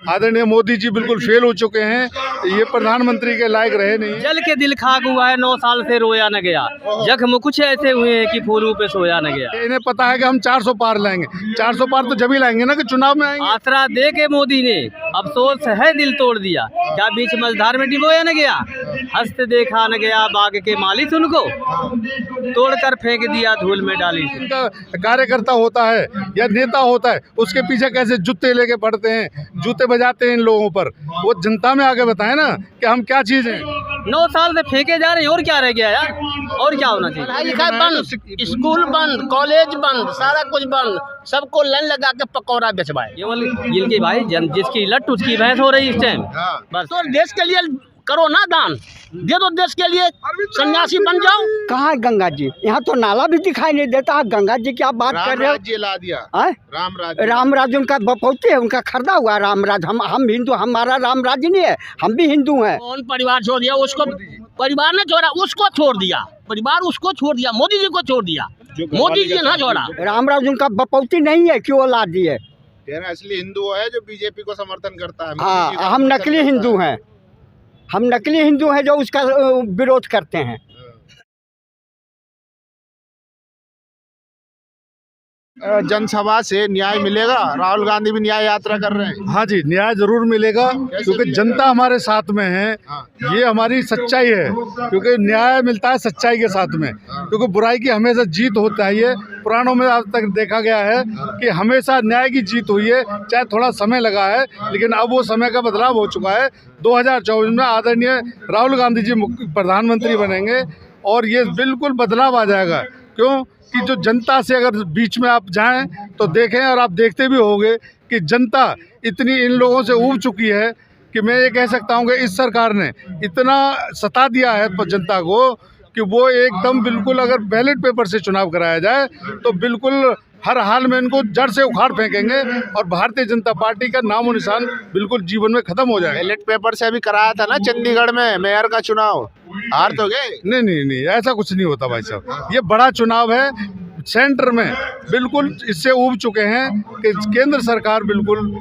आदरणीय मोदी जी बिल्कुल फेल हो चुके हैं, ये प्रधानमंत्री के लायक रहे नहीं। जल के दिल खाक हुआ है, 9 साल से रोया न गया, जख्म कुछ ऐसे हुए हैं कि फूलों पे सोया न गया। इन्हें पता है कि हम 400 पार लाएंगे, 400 पार तो जब ही लाएंगे ना कि चुनाव में आएंगे। आसरा दे के मोदी ने अफसोस है दिल तोड़ दिया, क्या बीच मझधार में डिबोया न गया, हंसते देखा न गया बाग के माली उनको, तोड़कर फेंक दिया धूल में डाली। इनका कार्यकर्ता होता है या नेता होता है, उसके पीछे कैसे जूते लेके पड़ते हैं, जूते बजाते हैं इन लोगों पर, वो जनता में आगे बताए ना कि हम क्या चीज हैं। 9 साल से फेंके जा रहे हैं, और क्या रह गया यार, और क्या होना चाहिए। पढ़ाई लिखाई बंद, स्कूल बंद, कॉलेज बंद, सारा कुछ बंद, सबको लाइन लगा के पकौड़ा बेचवाए। केवल जिनकी भाई जिसकी लट उसकी भैंस हो रही इस टाइम। बस तो देश के लिए करो ना दान, दे दो देश के लिए, सन्यासी बन जाओ। कहाँ है गंगा जी? यहाँ तो नाला भी दिखाई नहीं देता। गंगा जी क्या बात कर रहे हो? राज्य ला दिया, राम राज्य उनका बपौते है, उनका खरीदा हुआ राम राज्य। हम हिंदू, हमारा राम राज्य नहीं है, हम भी हिंदू हैं। कौन परिवार छोड़ दिया? उसको परिवार ने छोड़ा, उसको छोड़ दिया, परिवार उसको छोड़ दिया, मोदी जी को छोड़ दिया, मोदी जी ने छोड़ा। राम राज्य उनका बपौती नहीं है, क्यों ला दिए? असली हिंदू है जो बीजेपी को समर्थन करता है। हाँ, हम नकली हिंदू हैं, हम नकली हिंदू हैं जो उसका विरोध करते हैं। जनसभा से न्याय मिलेगा? राहुल गांधी भी न्याय यात्रा कर रहे हैं। हाँ जी, न्याय जरूर मिलेगा, क्योंकि जनता हमारे साथ में है, ये हमारी सच्चाई है। क्योंकि न्याय मिलता है सच्चाई के साथ में, क्योंकि बुराई की हमेशा जीत होता है। ये पुराणों में आज तक देखा गया है कि हमेशा न्याय की जीत हुई है, चाहे थोड़ा समय लगा है, लेकिन अब वो समय का बदलाव हो चुका है। 2024 में आदरणीय राहुल गांधी जी प्रधानमंत्री बनेंगे और ये बिल्कुल बदलाव आ जाएगा। क्यों कि जो जनता से अगर बीच में आप जाएं तो देखें, और आप देखते भी होंगे कि जनता इतनी इन लोगों से ऊब चुकी है कि मैं ये कह सकता हूँ कि इस सरकार ने इतना सता दिया है जनता को कि वो एकदम बिल्कुल, अगर बैलेट पेपर से चुनाव कराया जाए तो बिल्कुल हर हाल में इनको जड़ से उखाड़ फेंकेंगे और भारतीय जनता पार्टी का नामो निशान बिल्कुल जीवन में खत्म हो जाएगा। बैलेट पेपर से अभी कराया था ना चंडीगढ़ में मेयर का चुनाव, हार तो गए। नहीं, ऐसा कुछ नहीं होता भाई साहब। ये बड़ा चुनाव है, सेंटर में बिल्कुल इससे ऊब चुके हैं कि केंद्र सरकार बिल्कुल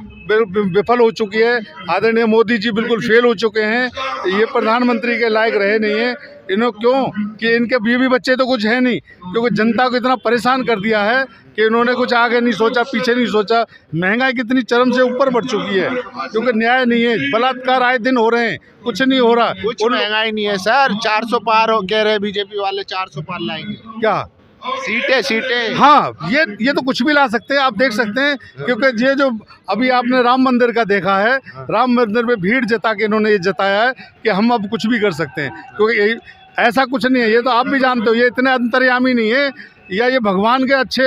विफल हो चुकी है। आदरणीय मोदी जी बिल्कुल फेल हो चुके हैं, ये प्रधानमंत्री के लायक रहे नहीं है। इन्हों क्यों कि इनके बीवी बच्चे तो कुछ है नहीं, क्योंकि जनता को इतना परेशान कर दिया है कि इन्होंने कुछ आगे नहीं सोचा, पीछे नहीं सोचा। महंगाई कितनी चरम से ऊपर बढ़ चुकी है, क्योंकि न्याय नहीं है, बलात्कार आए दिन हो रहे हैं, कुछ नहीं हो रहा। कुछ महंगाई नहीं है सर, 400 पार हो कह रहे बीजेपी वाले, 400 पार लाएंगे। क्या सीटें? हाँ, ये तो कुछ भी ला सकते हैं, आप देख सकते हैं। क्योंकि ये जो अभी आपने राम मंदिर का देखा है, राम मंदिर में भीड़ जता के इन्होंने ये जताया है कि हम अब कुछ भी कर सकते हैं, क्योंकि ऐसा कुछ नहीं है। ये तो आप भी जानते हो, ये इतने अंतर्यामी नहीं है या ये भगवान के अच्छे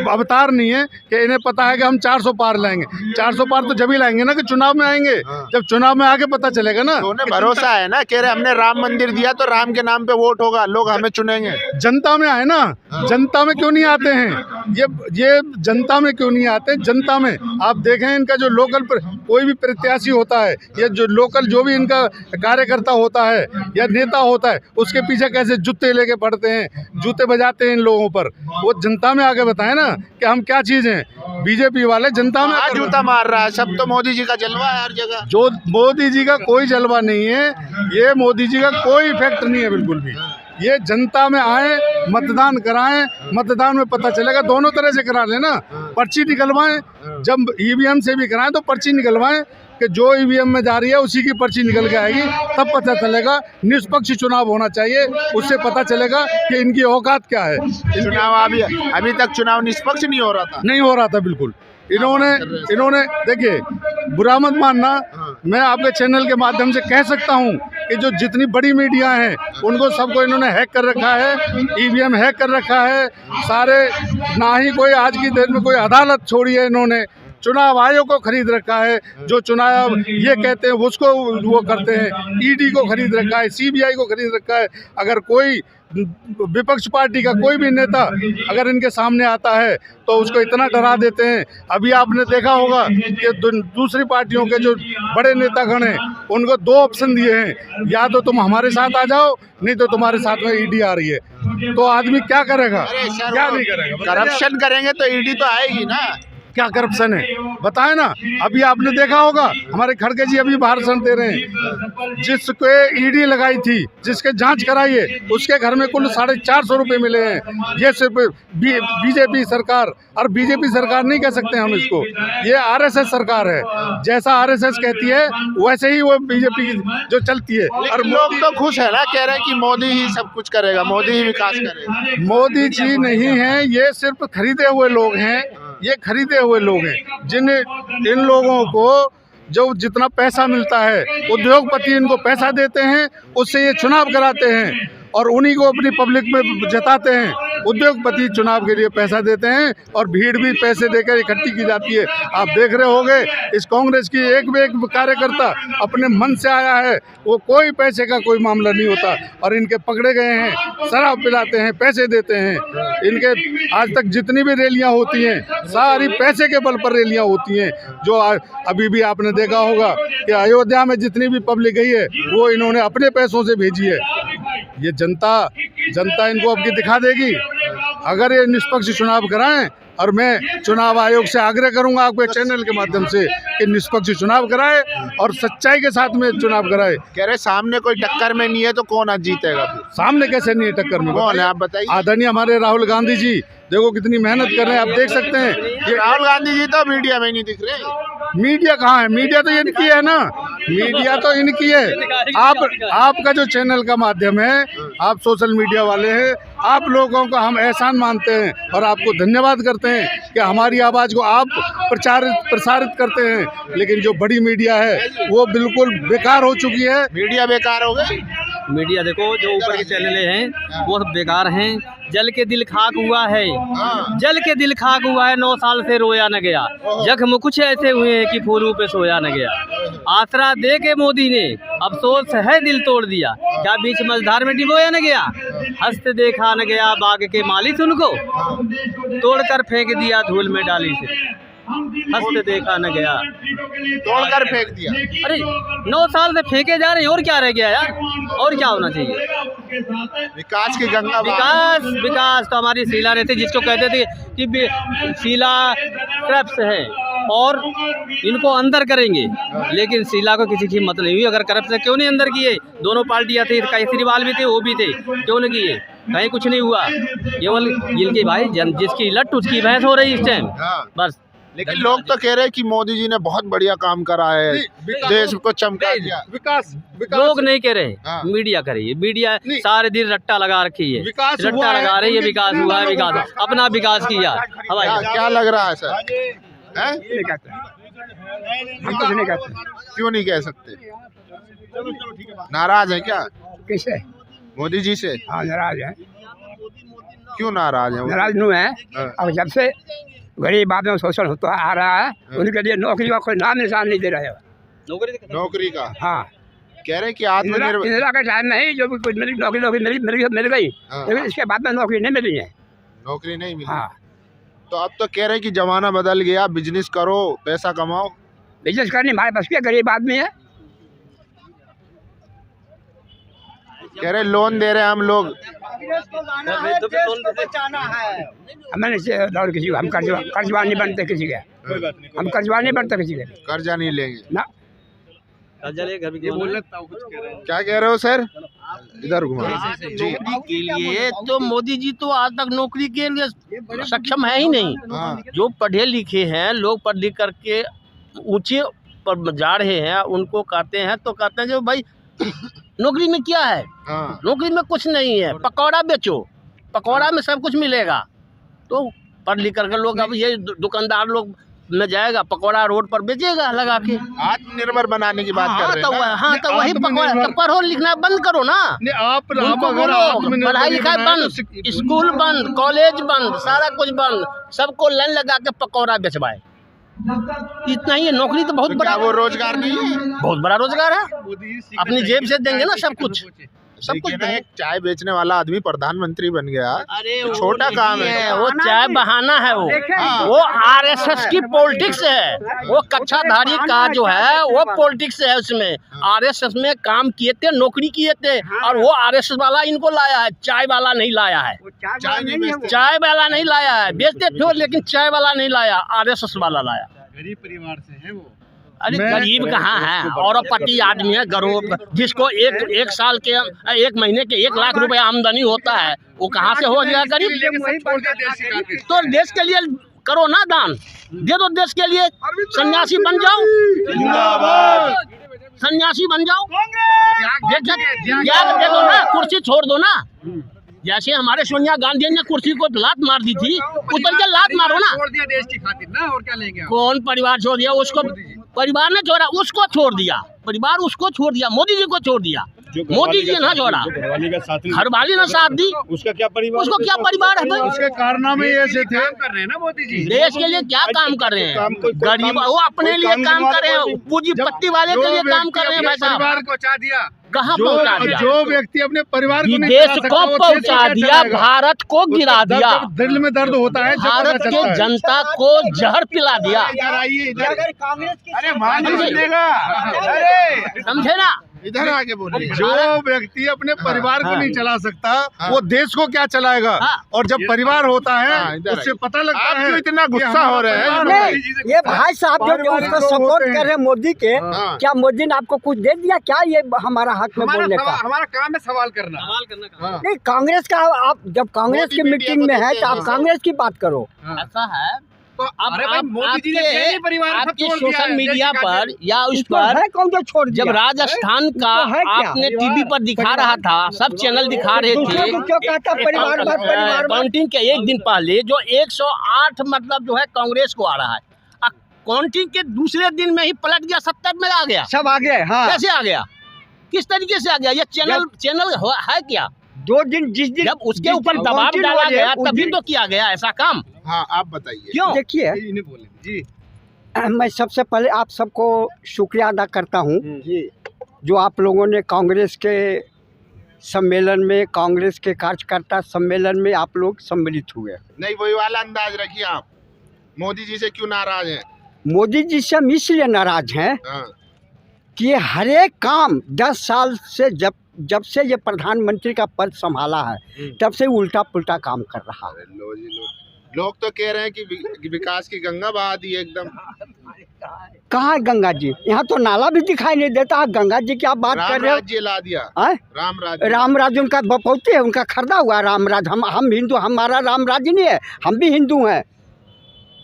अवतार नहीं है कि इन्हें पता है कि हम 400 पार लाएंगे। 400 पार तो जब ही लाएंगे ना कि चुनाव में आएंगे, जब चुनाव में आके पता चलेगा ना। तो उन्हें भरोसा है ना, कह रहे हमने राम मंदिर दिया तो राम के नाम पे वोट होगा, लोग हमें चुनेंगे। जनता में आए ना, जनता में क्यों नहीं आते हैं? ये जनता में क्यों नहीं आते? जनता में आप देखें, इनका जो लोकल कोई भी प्रत्याशी होता है या जो लोकल जो भी इनका कार्यकर्ता होता है या नेता होता है, उसके पीछे कैसे जूते लेके पड़ते हैं, जूते बजाते हैं इन लोगों पर। वो जनता में आगे बताए ना कि हम क्या चीज हैं। बीजेपी वाले जनता में जूता मार रहा है, सब तो मोदी जी का जलवा है हर जगह। जो मोदी जी का कोई जलवा नहीं है, ये मोदी जी का कोई इफेक्ट नहीं है बिल्कुल भी। ये जनता में आए, मतदान कराएं, मतदान में पता चलेगा। दोनों तरह से करा लेना, पर्ची निकलवाएं, जब ईवीएम से भी कराएं तो पर्ची निकलवाएं कि जो ईवीएम में जा रही है उसी की पर्ची निकल के आएगी, तब पता चलेगा। निष्पक्ष चुनाव होना चाहिए, उससे पता चलेगा कि इनकी औकात क्या है। चुनाव अभी तक चुनाव निष्पक्ष नहीं हो रहा था, नहीं हो रहा था बिल्कुल। इन्होंने देखिए, बुरा मत मानना, मैं आपके चैनल के माध्यम से कह सकता हूं कि जो जितनी बड़ी मीडिया हैं उनको सबको इन्होंने हैक कर रखा है, ईवीएम हैक कर रखा है सारे। ना ही कोई आज की डेट में कोई अदालत छोड़ी है इन्होंने, चुनाव आयोग को खरीद रखा है। जो चुनाव ये कहते हैं उसको वो करते हैं, ईडी को खरीद रखा है, सीबीआई को खरीद रखा है। अगर कोई विपक्ष पार्टी का कोई भी नेता अगर इनके सामने आता है तो उसको इतना डरा देते हैं। अभी आपने देखा होगा कि दूसरी पार्टियों के जो बड़े नेतागण हैं उनको 2 ऑप्शन दिए हैं, या तो तुम हमारे साथ आ जाओ, नहीं तो तुम्हारे साथ में ईडी आ रही है। तो आदमी क्या करेगा, क्या नहीं करेगा? करप्शन करेंगे तो ईडी तो आएगी ना। क्या करप्शन है, बताए ना। अभी आपने देखा होगा हमारे खड़गे जी अभी भाषण दे रहे हैं, जिसके ईडी लगाई थी, जिसके जांच कराई है, उसके घर में कुल 450 रुपये मिले हैं। ये सिर्फ बीजेपी सरकार, और बीजेपी सरकार नहीं कह सकते हम इसको, ये आरएसएस सरकार है। जैसा आरएसएस कहती है वैसे ही वो बीजेपी जो चलती है। और लोग तो खुश है ना, कह रहे हैं कि मोदी ही सब कुछ करेगा, मोदी ही विकास करेगा। मोदी जी नहीं हैं, ये सिर्फ खरीदे हुए लोग हैं, ये खरीदे हुए लोग हैं। इन लोगों को जो जितना पैसा मिलता है, उद्योगपति इनको पैसा देते हैं, उससे ये चुनाव कराते हैं और उन्हीं को अपनी पब्लिक में जताते हैं। उद्योगपति चुनाव के लिए पैसा देते हैं और भीड़ भी पैसे देकर इकट्ठी की जाती है। आप देख रहे होंगे इस कांग्रेस की एक भी एक कार्यकर्ता अपने मन से आया है, वो कोई पैसे का कोई मामला नहीं होता। और इनके पकड़े गए हैं, शराब पिलाते हैं, पैसे देते हैं। इनके आज तक जितनी भी रैलियां होती हैं, सारी पैसे के बल पर रैलियां होती हैं। जो अभी भी आपने देखा होगा कि अयोध्या में जितनी भी पब्लिक गई है, वो इन्होंने अपने पैसों से भेजी है। ये जनता इनको अब की दिखा देगी अगर ये निष्पक्ष चुनाव कराएं। और मैं चुनाव आयोग से आग्रह करूंगा आपके चैनल के माध्यम से कि निष्पक्ष चुनाव कराए और सच्चाई के साथ में चुनाव कराए। कह रहे सामने कोई टक्कर में नहीं है तो कौन आज जीतेगा फिर? सामने कैसे नहीं है टक्कर में? कौन है आप बताइए। आदरणीय हमारे राहुल गांधी जी, देखो कितनी मेहनत कर रहे हैं, आप देख सकते हैं। ये राहुल गांधी जी तो मीडिया में नहीं दिख रहे। मीडिया कहाँ है? मीडिया तो इनकी है ना, मीडिया तो इनकी है। आपका जो चैनल का माध्यम है, आप सोशल मीडिया वाले हैं, आप लोगों का हम एहसान मानते हैं और आपको धन्यवाद करते हैं कि हमारी आवाज़ को आप प्रसारित करते हैं। लेकिन जो बड़ी मीडिया है वो बिल्कुल बेकार हो चुकी है। मीडिया बेकार हो गई। मीडिया देखो जो ऊपर के चैनलें हैं वो सब बेकार हैं। जल के दिल खाक हुआ है, जल के दिल खाक हुआ है, 9 साल से रोया न गया। जख्म कुछ ऐसे हुए हैं कि फूलों पे सोया न गया। आसरा दे के मोदी ने अफसोस है दिल तोड़ दिया, क्या बीच मझधार में डिबोया न गया। हंसते देखा न गया बाग के मालिक उनको, तोड़कर फेंक दिया धूल में डाली से। हंसते देखा न गया, तोड़कर फेंक दिया। अरे 9 साल से फेंके जा रहे हैं, और क्या रह गया यार? और क्या होना चाहिए? विकास की गंगा। विकास तो हमारी शीला रहती, जिसको कहते थे कि शीला करप्ट है और इनको अंदर करेंगे, लेकिन शीला को किसी की हिम्मत नहीं हुई। अगर करप्ट है क्यों नहीं अंदर किए? दोनों पार्टियां थी, केजरीवाल भी थे, वो भी थे, क्यों नहीं किए? कहीं कुछ नहीं हुआ। केवल इनकी भाई जिसकी लट उसकी भैंस हो रही इस टाइम बस। लेकिन लोग तो कह रहे हैं कि मोदी जी ने बहुत बढ़िया काम करा है, देश को चमका दिया। विकास लोग नहीं कह रहे, मीडिया कर रही है। मीडिया सारे दिन रट्टा लगा रखी है, रट्टा लगा रही है। विकास हुआ है, विकास अपना विकास किया। क्या लग रहा है सर? क्यों नहीं कह सकते? नाराज है क्या? किससे? मोदी जी से? हाँ नाराज है। क्यों नाराज है? नाराज नहीं है। अब जब से गरीब आदमी शोषण होता आ रहा है, उनके लिए नौकरी का कोई नाम निशान नहीं दे रहे हो। नौकरी का? हाँ, कह रहे कि आत्मनिर्भर इंदिरा के टाइम में ही जो कुछ नौकरी मिल गई, लेकिन इसके बाद में नौकरी नहीं मिली है। नौकरी नहीं मिली। हाँ, तो अब तो कह रहे हैं कि जमाना बदल गया, बिजनेस करो, पैसा कमाओ। बिजनेस करनी हमारे बस के, गरीब आदमी है। कह रहे लोन दे रहे हैं हम लोग। हमें और किसी को हम कर्जवान नहीं बनते किसी के, हम कर्जवान नहीं बनते किसी के। कर्जा नहीं लेंगे ना। क्या कह रहे हो सर? इधर घुमा जी। के लिए तो मोदी जी तो आज तक नौकरी के लिए सक्षम है ही नहीं। जो पढ़े लिखे हैं लोग, पढ़ लिख करके ऊंचे पर जा रहे हैं, उनको कहते हैं तो कहते हैं जो भाई नौकरी में क्या है? नौकरी में कुछ नहीं है, पकौड़ा बेचो, पकौड़ा में सब कुछ मिलेगा। तो पढ़ लिख करके लोग अब ये दुकानदार लोग में जाएगा, पकौड़ा रोड पर बेचेगा लगा के। आत्मनिर्भर बनाने की बात कर रहे हैं। हाँ तो वही पकौड़ा, तो पढ़ो लिखना बंद करो ना। उनको बोलो पढ़ाई लिखाई बंद, स्कूल बंद, कॉलेज बंद, सारा कुछ बंद, सबको लाइन लगा के पकौड़ा बेचवाए। इतना ही है। नौकरी तो बहुत बड़ा, वो रोजगार नहीं है? बहुत बड़ा रोजगार है। अपनी जेब से देंगे ना सब कुछ। सब कुछ देखिए ना, एक चाय बेचने वाला आदमी प्रधानमंत्री बन गया। अरे तो छोटा काम है। वो चाय बहाना है, वो आरएसएस की पॉलिटिक्स है। वो कच्छाधारी का जो है वो पॉलिटिक्स है। उसमें आरएसएस में काम किए थे, नौकरी किए थे, और वो आरएसएस वाला इनको लाया है, चाय वाला नहीं लाया है। चाय नहीं बेचते। चाय वाला नहीं लाया है, बेचते थे लेकिन चाय वाला नहीं लाया, आरएसएस वाला लाया। गरीब परिवार से है वो। अरे गरीब कहाँ है, औरपति आदमी है, गरीब, जिसको एक साल के 1 महीने के 1 लाख रुपए आमदनी होता है, वो कहाँ से हो गया गरीब। तो देश के लिए करो ना दान, दे दो देश के लिए, सन्यासी बन जाओ, सन्यासी बन जाओ, त्याग दे दो ना, कुर्सी छोड़ दो ना। जैसे हमारे सोनिया गांधी ने कुर्सी को लात मार दी थी, उतर के लात मारो ना। छोड़ दिया देश की खातिर ना, और क्या लेंगे आप? कौन परिवार छोड़ दिया? उसको परिवार ने छोड़ा, उसको छोड़ दिया, परिवार उसको छोड़ दिया, मोदी जी को छोड़ दिया, मोदी जी ने छोड़ा, घरवाली ने साथ दी, उसका क्या परिवार, उसको क्या परिवार है भाई? उसके कारनामे ऐसे थे। कर रहे हैं ना मोदी जी, देश के लिए क्या काम कर रहे हैं? गरीब वो अपने लिए काम कर रहे हैं, पूंजीपति वाले के लिए काम कर रहे हैं भाई साहब। परिवार को पहुंचा दिया, कहाँ पहुंचा दिया? जो व्यक्ति अपने परिवार को नहीं देश चला सकता, को वो देश पहुंचा क्या दिया, चलाएगा? भारत को गिरा दिया, दिल में दर्द होता है जब पता भारत चलता के है। जनता को जहर पिला दिया। अरे मान समझे ना? इधर आगे बोलिए। जो व्यक्ति अपने परिवार को नहीं चला सकता, वो देश को क्या चलाएगा? और जब परिवार होता है इधर उससे पता लगता आप है। क्यों इतना गुस्सा हो रहे हैं? नहीं, ये भाई साहब जो उसको सपोर्ट कर रहे हैं मोदी के, हाँ। क्या मोदी ने आपको कुछ दे दिया क्या? ये हमारा हक में बोलने का हमारा काम है सवाल करना। नहीं, कांग्रेस का आप जब कांग्रेस की मोदी मीटिंग में है तो आप कांग्रेस की बात करो। ऐसा है, अब अरे भाई, मोदी जी ने अपने परिवार को आपके छोड़ दिया सोशल है, मीडिया देश का पर या उस उसको पर है कौन जो छोड़ दिया? जब राजस्थान का उसको है क्या? आपने टीवी पर दिखा रहा था, सब चैनल दिखा रहे दूसरे को क्यों कहता परिवार बात, परिवार बात? काउंटिंग के 1 दिन पहले जो 108 मतलब जो है कांग्रेस को आ रहा है, काउंटिंग के दूसरे दिन में ही पलट गया, 70 में आ गया। सब आ गए। हाँ, कैसे आ गया? किस तरीके से आ गया? ये चैनल है क्या? 2 दिन जिस दिन जब उसके ऊपर दबाव डाला गया तभी तो किया गया ऐसा काम। हाँ, आप बताइए। क्यों? देखिए, जी, मैं सबसे पहले आप सबको शुक्रिया अदा करता हूँ जो आप लोगों ने कांग्रेस के सम्मेलन में, कांग्रेस के कार्यकर्ता सम्मेलन में आप लोग सम्मिलित हुए। नहीं, वही वाला अंदाज रखिए आप। मोदी जी से क्यों नाराज हैं? मोदी जी से हम इसलिए नाराज हैं हाँ। कि हर एक काम 10 साल से जब से ये प्रधानमंत्री का पद संभाला है तब से उल्टा पुल्टा काम कर रहा है। लो जी लो। लोग तो कह रहे हैं कि विकास की गंगा बहा दी एकदम। कहाँ है गंगा जी? यहाँ तो नाला भी दिखाई नहीं देता। गंगा जी की आप बात कर राम रहे हो? राज्य ला दिया। आए? राम राज्य उनका बपौती है, उनका खरीदा हुआ राम राज्य। हम हिंदू, हमारा राम राज्य नहीं है, हम भी हिंदू हैं।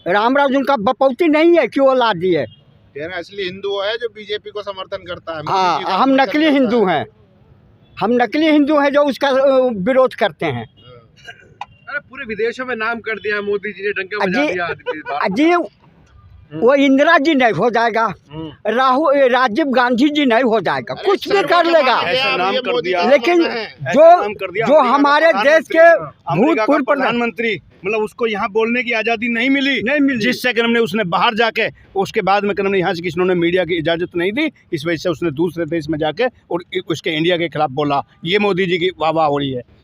राम राज्य उनका बपौती नहीं है कि वो ला दिए। असली हिंदू है जो बीजेपी को समर्थन करता है। हाँ, हम नकली हिंदू हैं, हम नकली हिंदू हैं जो उसका विरोध करते हैं। अरे पूरे विदेशों में नाम कर दिया मोदी जी ने, डंका बजा दिया। अजी वो इंदिरा जी नहीं हो जाएगा, राजीव गांधी जी नहीं हो जाएगा, कुछ भी कर लेगा। ऐसा नाम कर दिया, लेकिन जो हमारे देश के भूतपूर्व प्रधानमंत्री, मतलब उसको यहाँ बोलने की आज़ादी नहीं मिली, जिससे कि हमने उसने बाहर जाके उसके बाद में हमने यहाँ से किसी ने मीडिया की इजाज़त नहीं दी, इस वजह से उसने दूसरे देश में जाके और उसके इंडिया के खिलाफ बोला। ये मोदी जी की वाह वाह हो रही है।